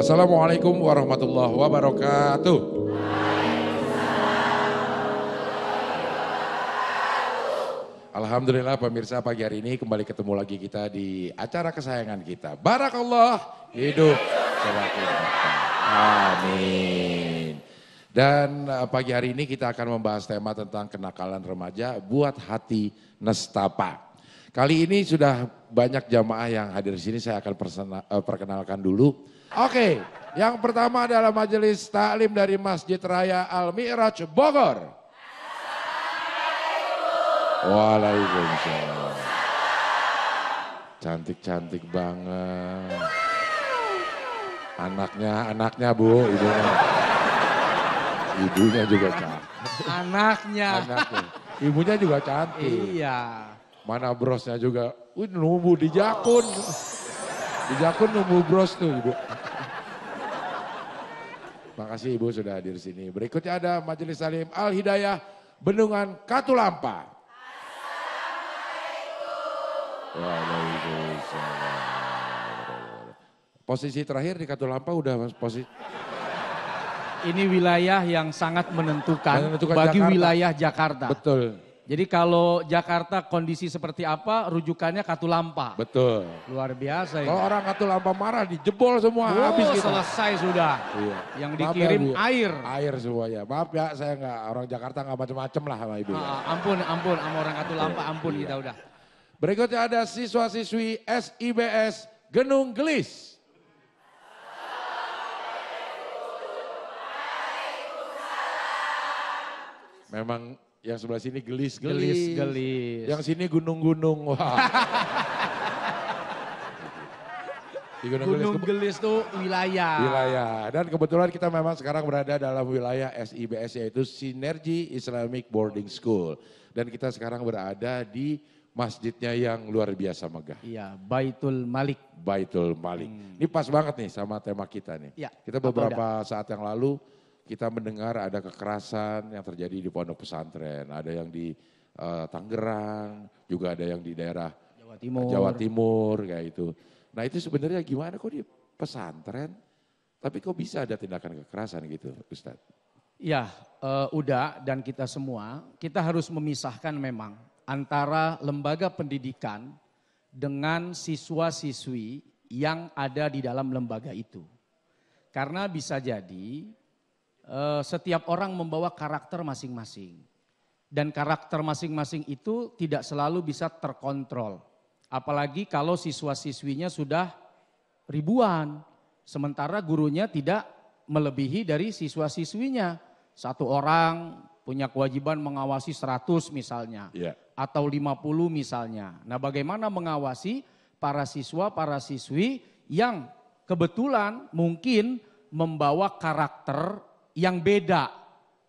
Assalamualaikum warahmatullahi wabarakatuh. Alhamdulillah pemirsa, pagi hari ini kembali ketemu lagi kita di acara kesayangan kita. Barakallah, hidup semakin berkah. Amin. Dan pagi hari ini kita akan membahas tema tentang kenakalan remaja buat hati nestapa. Kali ini sudah banyak jamaah yang hadir di sini, saya akan perkenalkan dulu. Oke, yang pertama adalah majelis taklim dari Masjid Raya Al-Mi'raj Bogor. Waalaikumsalam. Cantik-cantik banget. Anaknya Bu, ibunya juga cantik. Anaknya. Ibunya juga cantik. Iya. Mana brosnya juga, nunggu di Jakun. Di Jakun nunggu bros tuh Ibu. Makasih Ibu sudah hadir di sini. Berikutnya ada Majelis Taklim Al-Hidayah Bendungan Katulampa. Waalaikumsalam. Posisi terakhir di Katulampa udah posisi. Ini wilayah yang sangat menentukan bagi Jakarta. wilayah Jakarta. Betul. Jadi kalau Jakarta kondisi seperti apa, rujukannya Katulampa. Betul. Luar biasa ini. Kalau orang Katulampa marah dijebol semua, habis kita. Selesai sudah. Iya. Yang dikirim ya, air. Air semuanya. Maaf ya, saya nggak, orang Jakarta nggak macem-macem lah sama Ibu. Ampun sama orang Katulampa, ampun iya. kita udah. Berikutnya ada siswa-siswi SIBS Genung Gelis. Memang yang sebelah sini gelis-gelis. Gelis. Yang sini gunung-gunung. Wah. Di Gunung Gelis tuh wilayah. Wilayah. Dan kebetulan kita memang sekarang berada dalam wilayah SIBS yaitu Sinergi Islamic Boarding School. Dan kita sekarang berada di masjidnya yang luar biasa megah. Iya, Baitul Malik. Baitul Malik. Ini pas banget nih sama tema kita nih. Ya, kita beberapa saat yang lalu kita mendengar ada kekerasan yang terjadi di pondok pesantren. Ada yang di Tangerang, juga ada yang di daerah Jawa Timur kayak itu. Nah itu sebenarnya gimana kok di pesantren, tapi kok bisa ada tindakan kekerasan gitu Ustadz? Ya, udah dan kita semua, kita harus memisahkan memang antara lembaga pendidikan dengan siswa-siswi yang ada di dalam lembaga itu. Karena bisa jadi setiap orang membawa karakter masing-masing. Dan karakter masing-masing itu tidak selalu bisa terkontrol. Apalagi kalau siswa-siswinya sudah ribuan. Sementara gurunya tidak melebihi dari siswa-siswinya. Satu orang punya kewajiban mengawasi 100 misalnya. Yeah. Atau 50 misalnya. Nah bagaimana mengawasi para siswa, para siswi yang kebetulan mungkin membawa karakter yang beda.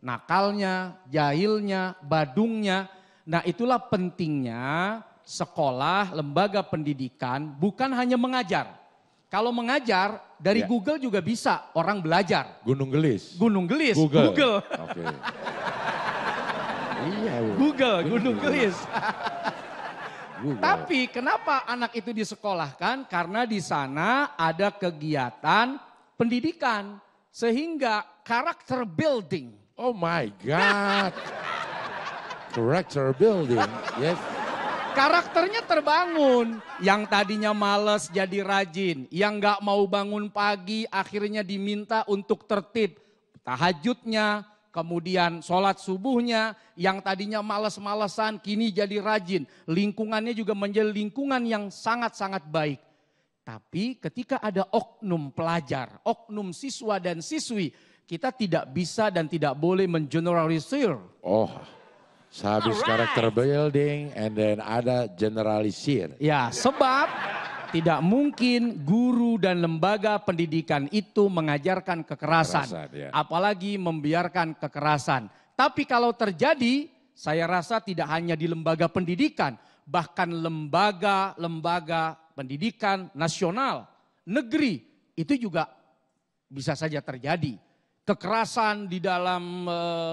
Nakalnya, jahilnya, badungnya. Nah itulah pentingnya sekolah, lembaga pendidikan bukan hanya mengajar. Kalau mengajar dari Google juga bisa orang belajar. Gunung Gelis? Gunung Gelis, Google. Oke. Iya. Gunung Gelis. Google. Tapi kenapa anak itu disekolahkan? Karena di sana ada kegiatan pendidikan. Sehingga karakter building. Oh my God. Character building, yes. Karakternya terbangun. Yang tadinya males jadi rajin. Yang gak mau bangun pagi akhirnya diminta untuk tertib. Tahajudnya, kemudian sholat subuhnya. Yang tadinya males-malesan kini jadi rajin. Lingkungannya juga menjadi lingkungan yang sangat-sangat baik. Tapi ketika ada oknum pelajar, oknum siswa dan siswi, kita tidak bisa dan tidak boleh mengeneralisir. Oh, sehabis karakter building and then ada generalisir. Ya, sebab tidak mungkin guru dan lembaga pendidikan itu mengajarkan kekerasan. Ya. Apalagi membiarkan kekerasan. Tapi kalau terjadi, saya rasa tidak hanya di lembaga pendidikan, bahkan lembaga-lembaga pendidikan nasional, negeri, itu juga bisa saja terjadi. Kekerasan di dalam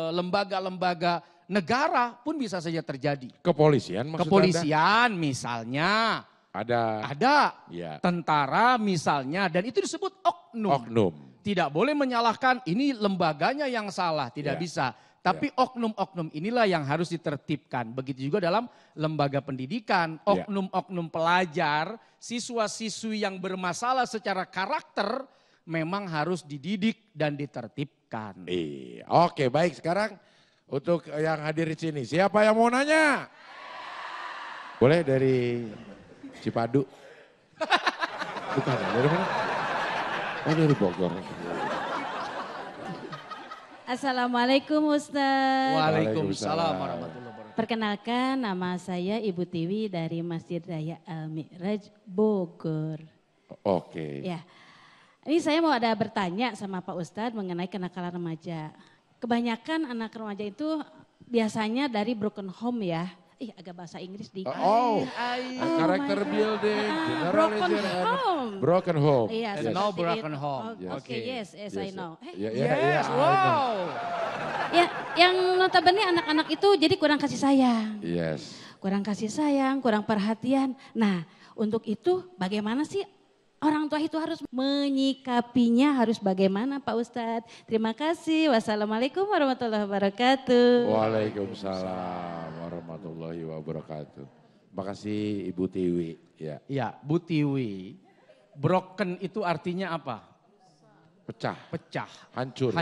lembaga-lembaga negara pun bisa saja terjadi. Kepolisian maksud Kepolisian misalnya. Ada. Ada. Ya. Tentara misalnya. Dan itu disebut oknum. Tidak boleh menyalahkan ini lembaganya yang salah, tidak bisa. Tapi oknum-oknum inilah yang harus ditertibkan. Begitu juga dalam lembaga pendidikan, oknum-oknum pelajar, siswa-siswi yang bermasalah secara karakter memang harus dididik dan ditertibkan. Oke, baik, sekarang untuk yang hadir di sini, siapa yang mau nanya? Boleh dari Cipadu? Bukan, dari mana? Oh, dari Bogor. Assalamualaikum Ustaz. Waalaikumsalam warahmatullahi wabarakatuh. Perkenalkan, nama saya Ibu Tiwi dari Masjid Raya Al-Mi'raj Bogor. Oke. Ya, ini saya mau ada bertanya sama Pak Ustadz mengenai kenakalan remaja. Kebanyakan anak remaja itu biasanya dari broken home ya. Agak bahasa Inggris dikit. Character building, broken home. Broken home. Yes, No broken home. Oke, yes, I know. Yes, wow. Ya, yang notabene anak-anak itu jadi kurang kasih sayang. Yes. Kurang kasih sayang, kurang perhatian. Nah, untuk itu bagaimana sih orang tua itu harus menyikapinya, harus bagaimana Pak Ustadz? Terima kasih. Wassalamualaikum warahmatullahi wabarakatuh. Waalaikumsalam warahmatullahi wabarakatuh. Makasih Ibu Tiwi. Ya, Bu Tiwi. Broken itu artinya apa? Pecah. Pecah. Hancur.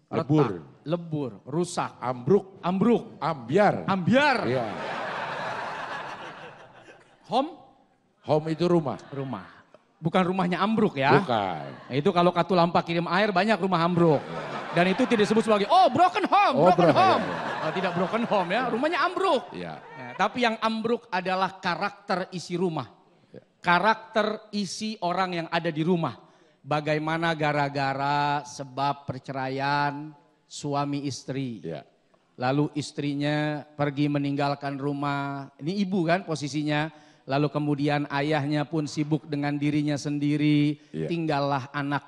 Lebur. Lebur. Rusak. Ambruk. Ambiar. Iya. Home itu rumah. Bukan rumahnya ambruk ya. Bukan. Nah, itu kalau Katulampa kirim air banyak rumah ambruk. Dan itu tidak disebut sebagai broken home, tidak broken home ya, rumahnya ambruk. Iya. Nah, tapi yang ambruk adalah karakter isi rumah. Karakter isi orang yang ada di rumah. Bagaimana gara-gara sebab perceraian suami istri. Iya. Lalu istrinya pergi meninggalkan rumah. Ini ibu kan posisinya. Lalu kemudian ayahnya pun sibuk dengan dirinya sendiri. Tinggallah anak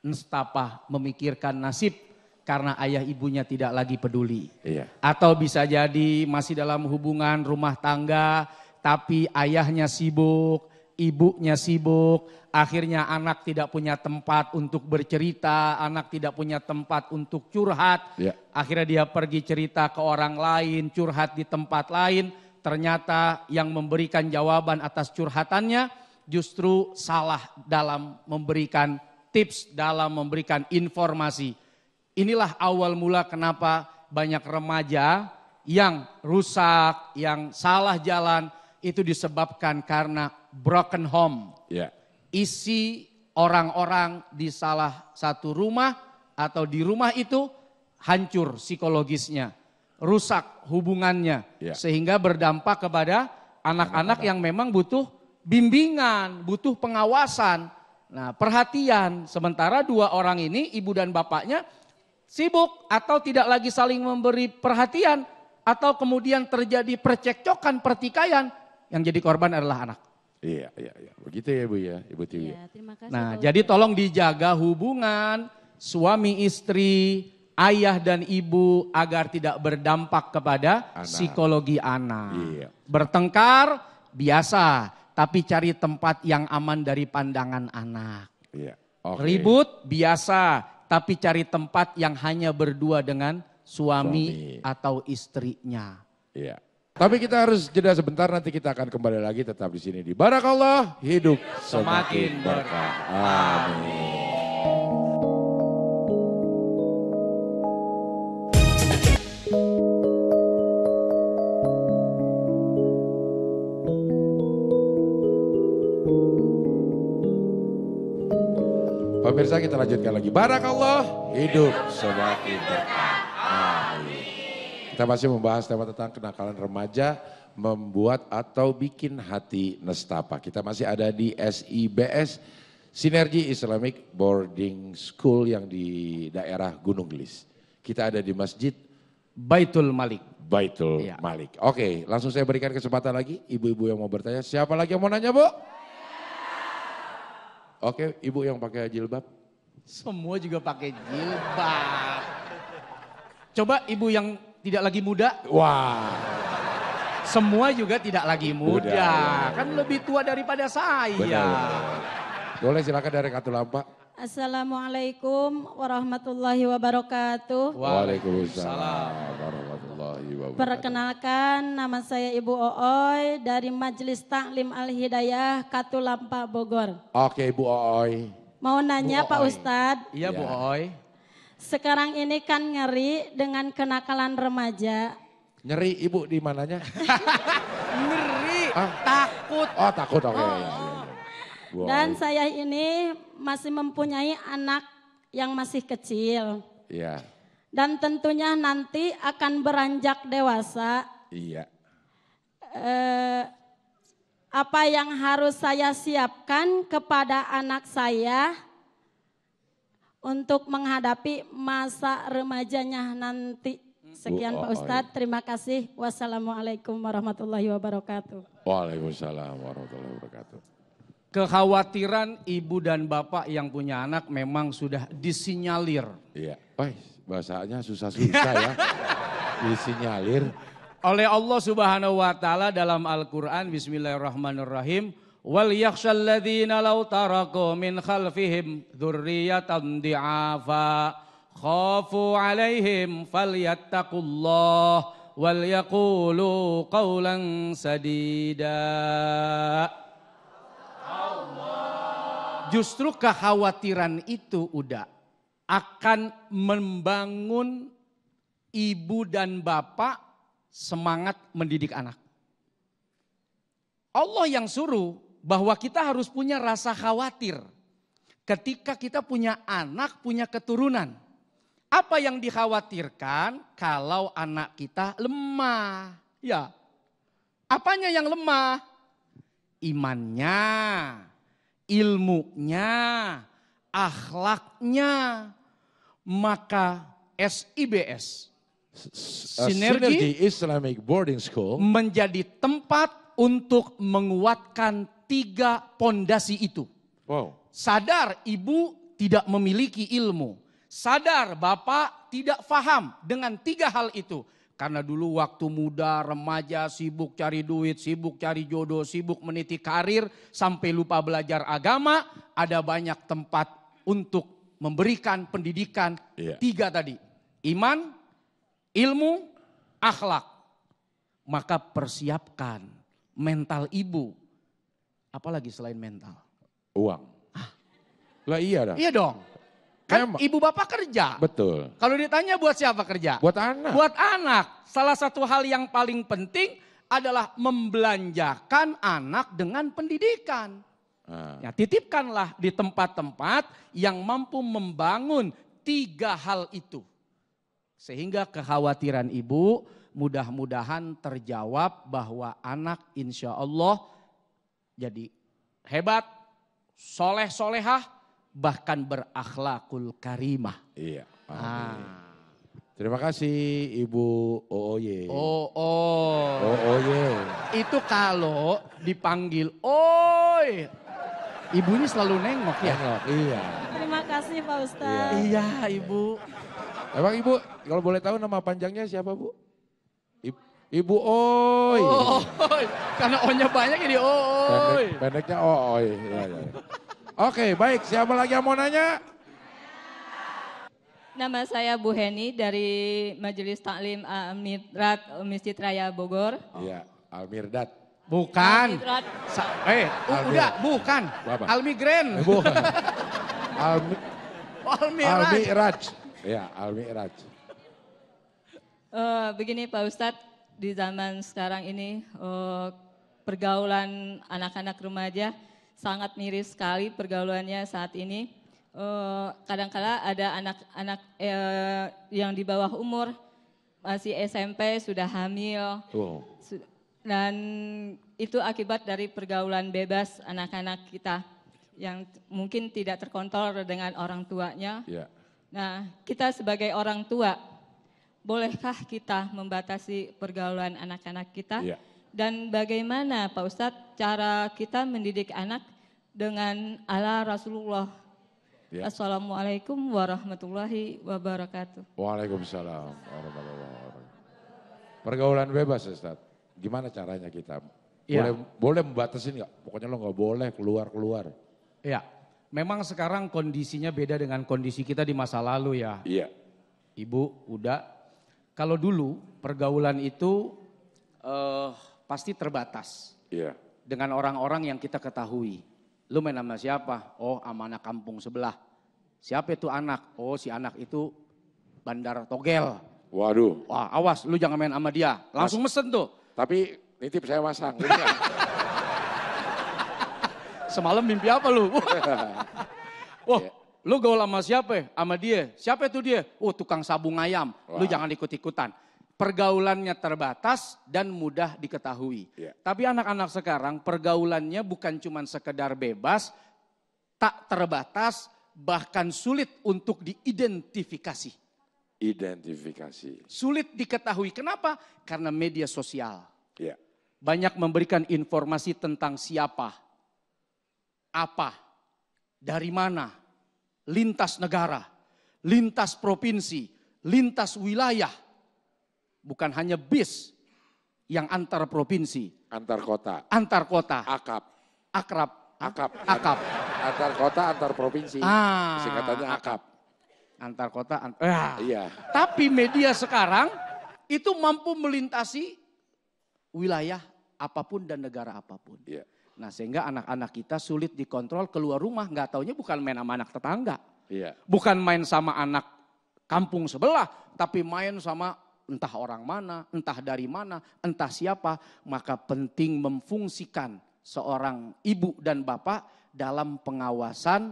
nestapa memikirkan nasib karena ayah ibunya tidak lagi peduli. Atau bisa jadi masih dalam hubungan rumah tangga tapi ayahnya sibuk, ibunya sibuk. Akhirnya anak tidak punya tempat untuk bercerita, anak tidak punya tempat untuk curhat. Akhirnya dia pergi cerita ke orang lain, curhat di tempat lain. Ternyata yang memberikan jawaban atas curhatannya justru salah dalam memberikan tips, dalam memberikan informasi. Inilah awal mula kenapa banyak remaja yang rusak, yang salah jalan itu disebabkan karena broken home. Isi orang-orang di salah satu rumah atau di rumah itu hancur psikologisnya. Rusak hubungannya sehingga berdampak kepada anak-anak yang memang butuh bimbingan, butuh pengawasan. Nah, perhatian. Sementara dua orang ini ibu dan bapaknya sibuk atau tidak lagi saling memberi perhatian atau kemudian terjadi percekcokan, pertikaian, yang jadi korban adalah anak. Iya. Begitu ya Bu ya, Ibu Tiwi. Terima kasih. Nah, jadi tolong dijaga hubungan suami istri, ayah dan ibu agar tidak berdampak kepada psikologi anak. Bertengkar biasa, tapi cari tempat yang aman dari pandangan anak. Ribut biasa, tapi cari tempat yang hanya berdua dengan suami atau istrinya. Tapi kita harus jeda sebentar, nanti kita akan kembali lagi tetap di sini di Barakallah, hidup semakin berkah. Amin. Pemirsa, kita lanjutkan lagi. Barakallah, hidup semakin berkah. Amin. Kita masih membahas tema tentang kenakalan remaja membuat atau bikin hati nestapa. Kita masih ada di SIBS, Sinergi Islamic Boarding School yang di daerah Gunung Gelis. Kita ada di Masjid Baitul Malik. Malik. Oke, langsung saya berikan kesempatan lagi. Ibu-ibu yang mau bertanya, siapa lagi yang mau nanya Bu? Oke, ibu yang pakai jilbab. Semua juga pakai jilbab. Coba ibu yang tidak lagi muda. Wah. Semua juga tidak lagi muda. Kan lebih tua daripada saya. Benar. Boleh silakan dari Katulampa. Assalamualaikum warahmatullahi wabarakatuh. Waalaikumsalam warahmatullahi wabarakatuh. Perkenalkan, nama saya Ibu Ooy dari Majelis Taklim Al-Hidayah Katulampa Bogor. Oke Ibu Ooy. Mau nanya Bu Pak Ooy. Ustadz, Iya Bu Ooy. sekarang ini kan ngeri dengan kenakalan remaja. Nyeri Ibu di mananya? Ngeri, takut. Oh takut, oke. Ya. Bu Dan Ooy. saya ini masih mempunyai anak yang masih kecil. Iya, Dan tentunya nanti akan beranjak dewasa. iya. Apa yang harus saya siapkan kepada anak saya untuk menghadapi masa remajanya nanti. Sekian Bu Pak Ustadz, terima kasih. Wassalamualaikum warahmatullahi wabarakatuh. Waalaikumsalam warahmatullahi wabarakatuh. Kekhawatiran ibu dan bapak yang punya anak memang sudah disinyalir. Iya, bahasanya susah-susah ya. Disinyalir. Oleh Allah Subhanahu wa taala dalam Al-Qur'an, bismillahirrahmanirrahim, wal yakhshal ladzina law taraku min khalfihim dzurriyyatan di'afa khafu 'alaihim falyattaqullah wal yaqulu qawlan sadida. Justru kekhawatiran itu udah akan membangun ibu dan bapak semangat mendidik anak. Allah yang suruh bahwa kita harus punya rasa khawatir ketika kita punya anak, punya keturunan. Apa yang dikhawatirkan kalau anak kita lemah? Ya, apanya yang lemah? Imannya, ilmunya, akhlaknya. Maka SIBS, Synergy Islamic Boarding School, menjadi tempat untuk menguatkan 3 pondasi itu. wow, Sadar ibu tidak memiliki ilmu. Sadar bapak tidak paham dengan 3 hal itu. Karena dulu waktu muda, remaja, sibuk cari duit, sibuk cari jodoh, sibuk meniti karir, sampai lupa belajar agama. Ada banyak tempat untuk memberikan pendidikan. Iya. 3 tadi, iman, ilmu, akhlak. Maka persiapkan mental ibu. Apalagi selain mental? uang. Lah iya dah. Iya dong. Kan Memang. ibu bapak kerja. Betul. Kalau ditanya buat siapa kerja? Buat anak. Buat anak. Salah satu hal yang paling penting adalah membelanjakan anak dengan pendidikan. Nah, Ya, titipkanlah di tempat-tempat yang mampu membangun 3 hal itu. Sehingga kekhawatiran ibu mudah-mudahan terjawab bahwa anak insya Allah jadi hebat, soleh-solehah, bahkan berakhlakul karimah. iya. Ah. Terima kasih Ibu Ooye. Oh. Ooye. Itu kalau dipanggil, oi. Ibunya selalu nengok ya. Tengok, iya. Terima kasih Pak Ustadz. Iya ibu. Emang Ibu, kalau boleh tahu nama panjangnya siapa Bu? Ibu Oy. Oi. Karena O-nya banyak jadi oi. Pendeknya Oy. Iya, iya. Oke, baik. Siapa lagi yang mau nanya? Nama saya Bu Heni dari Majelis Taklim Al-Midrat Masjid Raya Bogor. Iya, Almirdad. Bukan. Al-Midrat. Udah bukan. Apa? Almigren. Bu. Almiraj. Almiraj. Iya, Almiraj. Begini Pak Ustadz, di zaman sekarang ini pergaulan anak-anak remaja sangat miris sekali pergaulannya saat ini. Kadang-kala ada anak-anak yang di bawah umur masih SMP sudah hamil. Oh. Dan itu akibat dari pergaulan bebas anak-anak kita yang mungkin tidak terkontrol dengan orang tuanya. Iya. Nah, kita sebagai orang tua, bolehkah kita membatasi pergaulan anak-anak kita? Iya. Dan bagaimana Pak Ustadz cara kita mendidik anak dengan ala Rasulullah? Ya. Assalamualaikum warahmatullahi wabarakatuh. Waalaikumsalam warahmatullahi wabarakatuh. Pergaulan bebas Ustaz. Gimana caranya kita? Ya. Boleh membatasi nggak? Pokoknya lo nggak boleh keluar. Ya, Memang sekarang kondisinya beda dengan kondisi kita di masa lalu ya. Iya. Ibu, udah. Kalau dulu pergaulan itu pasti terbatas. Iya. Dengan orang-orang yang kita ketahui. Lu main sama siapa? Oh, sama anak kampung sebelah. Siapa itu anak? Oh, si anak itu Bandar Togel. Waduh. Wah, awas lu jangan main sama dia. Langsung mesen tuh. Tapi nitip saya masang. Semalam mimpi apa lu? Wah, lu gaul sama siapa? Sama dia. Siapa itu dia? Oh, tukang sabung ayam. Lu jangan ikut-ikutan. Pergaulannya terbatas dan mudah diketahui. Yeah. Tapi anak-anak sekarang pergaulannya bukan cuma sekedar bebas, tak terbatas, bahkan sulit untuk diidentifikasi. Identifikasi. Sulit diketahui. Kenapa? Karena media sosial. Iya. Banyak memberikan informasi tentang siapa, apa, dari mana, lintas negara, lintas provinsi, lintas wilayah. Bukan hanya bis yang antar provinsi. Antar kota. Antar kota. Akap. Akrab. Akap. Akap. Antar kota, antar provinsi. Ah, Singkatannya akap. Antar kota. Iya. Tapi media sekarang itu mampu melintasi wilayah apapun dan negara apapun. Iya. Nah, sehingga anak-anak kita sulit dikontrol keluar rumah. Nggak taunya bukan main sama anak tetangga. Iya. Bukan main sama anak kampung sebelah. Tapi main sama entah orang mana, entah dari mana, entah siapa. Maka penting memfungsikan seorang ibu dan bapak dalam pengawasan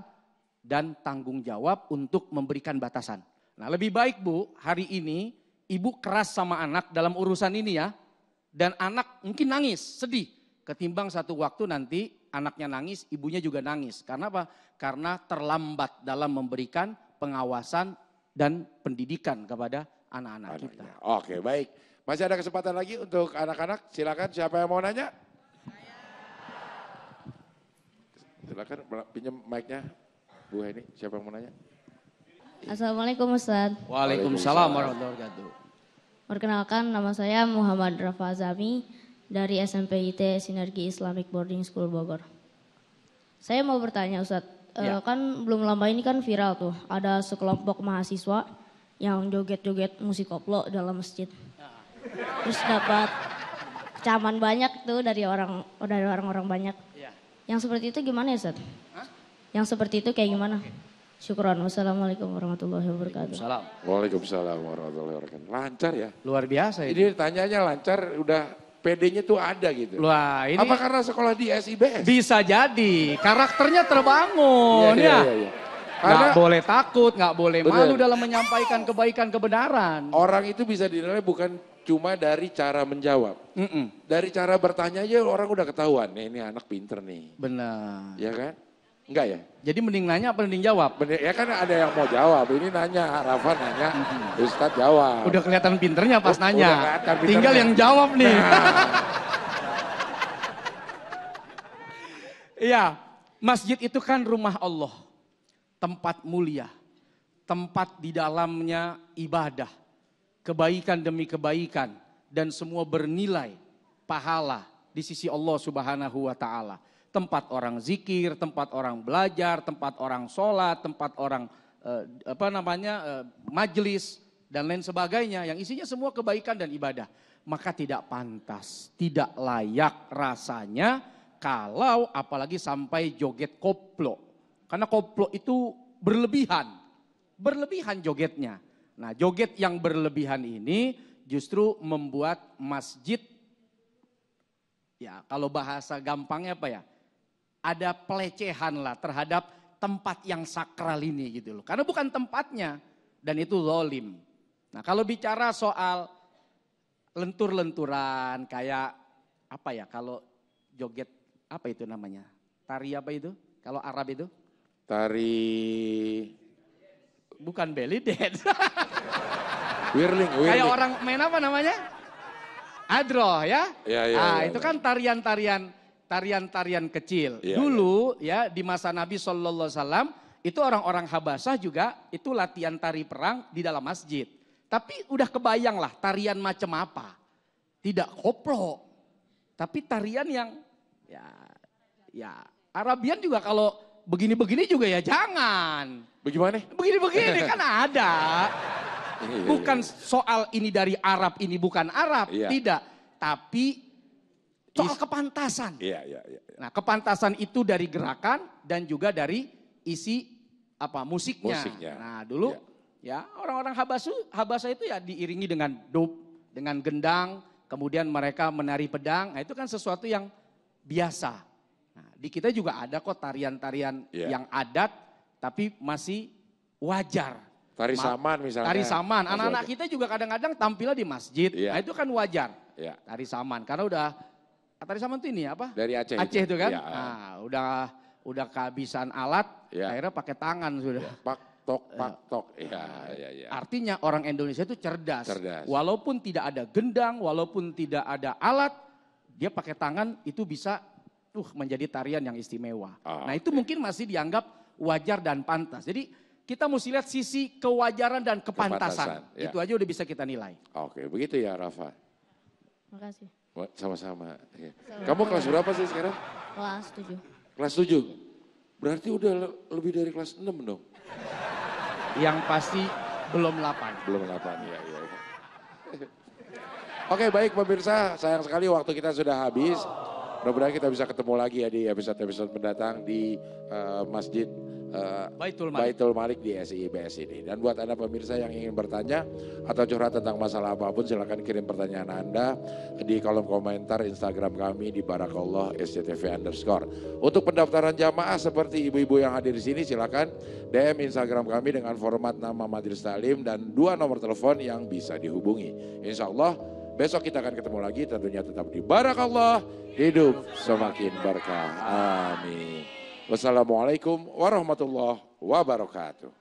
dan tanggung jawab untuk memberikan batasan. Nah, lebih baik Bu, hari ini ibu keras sama anak dalam urusan ini ya. Dan anak mungkin nangis, sedih. Ketimbang satu waktu nanti anaknya nangis, ibunya juga nangis. Karena apa? Karena terlambat dalam memberikan pengawasan dan pendidikan kepada anak-anak kita. Oke, baik. Masih ada kesempatan lagi untuk anak-anak. Silakan, siapa yang mau nanya? Silakan pinjam mic-nya. Bu Heni, siapa yang mau nanya? Assalamualaikum Ustaz. Waalaikumsalam warahmatullahi wabarakatuh. Perkenalkan, nama saya Muhammad Rafa Azami dari SMPIT Sinergi Islamic Boarding School Bogor. Saya mau bertanya Ustaz, kan belum lama ini kan viral tuh, ada sekelompok mahasiswa yang joget-joget musik koplo dalam masjid. Terus dapat kecaman banyak tuh dari orang-orang banyak. Yang seperti itu gimana ya Ustaz? Yang seperti itu kayak gimana? Syukron. Wassalamualaikum warahmatullahi wabarakatuh. Waalaikumsalam warahmatullahi wabarakatuh. Lancar ya? Luar biasa ini. Ini tanyanya lancar, udah PD-nya tuh ada gitu. Wah, ini apa karena sekolah di SIBS? bisa jadi. Karakternya terbangun ya. Iya. Nggak boleh takut, nggak boleh malu Betul. dalam menyampaikan kebaikan kebenaran. Orang itu bisa dinilai bukan cuma dari cara menjawab. Dari cara bertanya aja orang udah ketahuan. Nih, ini anak pinter nih. Benar. Ya kan? Enggak ya? Jadi mending nanya apa mending jawab? Bener, ya kan ada yang mau jawab. Ini nanya, Rafa nanya, Ustadz jawab. Udah kelihatan pinternya pas Udah nanya. kelihatan pinternya. Tinggal yang jawab nih. Iya, masjid itu kan rumah Allah. Tempat mulia. Tempat di dalamnya ibadah. Kebaikan demi kebaikan. Dan semua bernilai pahala di sisi Allah Subhanahu wa ta'ala. Tempat orang zikir, tempat orang belajar, tempat orang sholat, tempat orang majelis dan lain sebagainya. Yang isinya semua kebaikan dan ibadah. Maka tidak pantas, tidak layak rasanya kalau apalagi sampai joget koplo. Karena koplo itu berlebihan, berlebihan jogetnya. Nah, joget yang berlebihan ini justru membuat masjid, ya kalau bahasa gampangnya apa ya, ada pelecehan lah terhadap tempat yang sakral ini gitu loh. Karena bukan tempatnya dan itu zalim. Nah, kalau bicara soal lentur-lenturan kayak apa ya, kalau joget apa itu namanya? Tari apa itu? Kalau Arab itu? Tari bukan belly dance. Whirling. Kayak orang main apa namanya? Adroh ya? Iya. Itu kan tarian-tarian kecil. Ya, Dulu ya di masa Nabi SAW itu orang-orang Habasah juga itu latihan tari perang di dalam masjid. Tapi udah kebayang lah tarian macam apa. Tidak koplo. Tapi tarian yang ya Arabian juga kalau begini-begini juga ya jangan. Bagaimana? Begini-begini kan ada. Iya, Bukan iya. soal ini dari Arab, ini bukan Arab. Iya. Tidak. Tapi soal kepantasan. Iya, iya, iya. Nah, kepantasan itu dari gerakan dan juga dari isi musiknya. Musiknya. Nah, dulu ya orang-orang Habasa itu ya diiringi dengan dub, dengan gendang, kemudian mereka menari pedang. Nah, itu kan sesuatu yang biasa. Nah, di kita juga ada kok tarian-tarian yang adat tapi masih wajar. Tari saman misalnya. Tari saman. Masih Anak-anak wajar. kita juga kadang-kadang tampilnya di masjid. Iya. Nah, itu kan wajar. Iya. Tari saman karena tari saman itu ini apa? Dari Aceh. Aceh itu kan. Iya. Nah, udah kehabisan alat, Iya. akhirnya pakai tangan sudah. Pak tok. Iya, iya, iya. Artinya orang Indonesia itu cerdas. Cerdas. Walaupun tidak ada gendang, walaupun tidak ada alat, dia pakai tangan itu bisa menjadi tarian yang istimewa. Nah, itu mungkin masih dianggap wajar dan pantas. Jadi kita mesti lihat sisi kewajaran dan kepantasan. Ya. Itu aja udah bisa kita nilai. Oke, begitu ya Rafa. Makasih. Sama-sama. Ya. Kamu kelas berapa sih sekarang? Kelas 7. Kelas 7? Berarti udah lebih dari kelas 6 dong? Yang pasti belum 8. Belum 8, ya. Oke, baik pemirsa, sayang sekali waktu kita sudah habis. Mudah-mudahan kita bisa ketemu lagi ya di episode-episode mendatang di Masjid Baitul Malik di SIBS ini. Dan buat Anda pemirsa yang ingin bertanya atau curhat tentang masalah apapun, silakan kirim pertanyaan Anda di kolom komentar Instagram kami di Barakallah SCTV_. Untuk pendaftaran jamaah seperti ibu-ibu yang hadir di sini, silakan DM Instagram kami dengan format nama majelis taklim dan 2 nomor telepon yang bisa dihubungi. Insya Allah besok kita akan ketemu lagi, tentunya tetap di Barakallah, hidup semakin berkah. Amin. Wassalamualaikum warahmatullahi wabarakatuh.